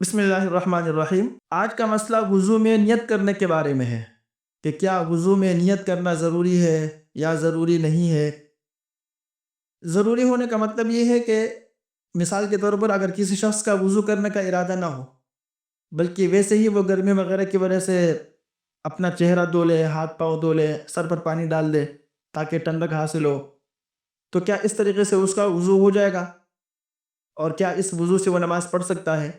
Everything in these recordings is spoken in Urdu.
بسم اللہ الرحمن الرحیم۔ آج کا مسئلہ وضو میں نیت کرنے کے بارے میں ہے کہ کیا وضو میں نیت کرنا ضروری ہے یا ضروری نہیں ہے۔ ضروری ہونے کا مطلب یہ ہے کہ مثال کے طور پر اگر کسی شخص کا وضو کرنے کا ارادہ نہ ہو، بلکہ ویسے ہی وہ گرمی وغیرہ کی وجہ سے اپنا چہرہ دھو لے، ہاتھ پاؤں دھو لے، سر پر پانی ڈال دے تاکہ ٹھنڈک حاصل ہو، تو کیا اس طریقے سے اس کا وضو ہو جائے گا اور کیا اس وضو سے وہ نماز پڑھ سکتا ہے؟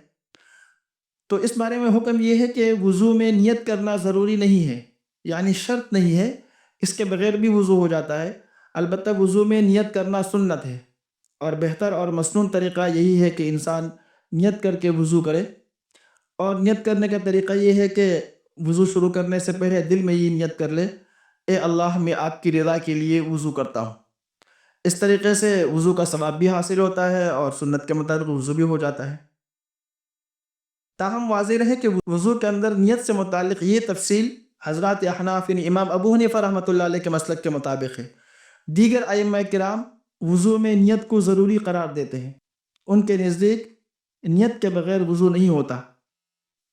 تو اس بارے میں حکم یہ ہے کہ وضو میں نیت کرنا ضروری نہیں ہے، یعنی شرط نہیں ہے، اس کے بغیر بھی وضو ہو جاتا ہے۔ البتہ وضو میں نیت کرنا سنت ہے، اور بہتر اور مسنون طریقہ یہی ہے کہ انسان نیت کر کے وضو کرے، اور نیت کرنے کا طریقہ یہ ہے کہ وضو شروع کرنے سے پہلے دل میں یہ نیت کر لے، اے اللہ میں آپ کی رضا کے لیے وضو کرتا ہوں۔ اس طریقے سے وضو کا ثواب بھی حاصل ہوتا ہے اور سنت کے مطابق وضو بھی ہو جاتا ہے۔ تاہم واضح رہے کہ وضو کے اندر نیت سے متعلق یہ تفصیل حضرات احناف یعنی امام ابو حنیفہ رحمۃ اللہ علیہ کے مسلک کے مطابق ہے۔ دیگر ائمہ کرام وضو میں نیت کو ضروری قرار دیتے ہیں، ان کے نزدیک نیت کے بغیر وضو نہیں ہوتا،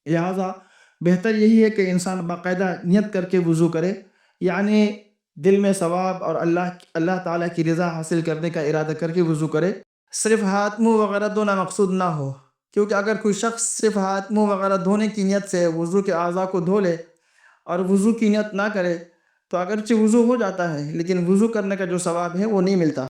لہذا بہتر یہی ہے کہ انسان باقاعدہ نیت کر کے وضو کرے، یعنی دل میں ثواب اور اللہ تعالیٰ کی رضا حاصل کرنے کا ارادہ کر کے وضو کرے۔ صرف ہاتھ منہ وغیرہ دھونا مقصود نہ ہو، کیونکہ اگر کوئی شخص صرف ہاتھ منہ وغیرہ دھونے کی نیت سے وضو کے اعضاء کو دھو لے اور وضو کی نیت نہ کرے تو اگرچہ وضو ہو جاتا ہے لیکن وضو کرنے کا جو ثواب ہے وہ نہیں ملتا۔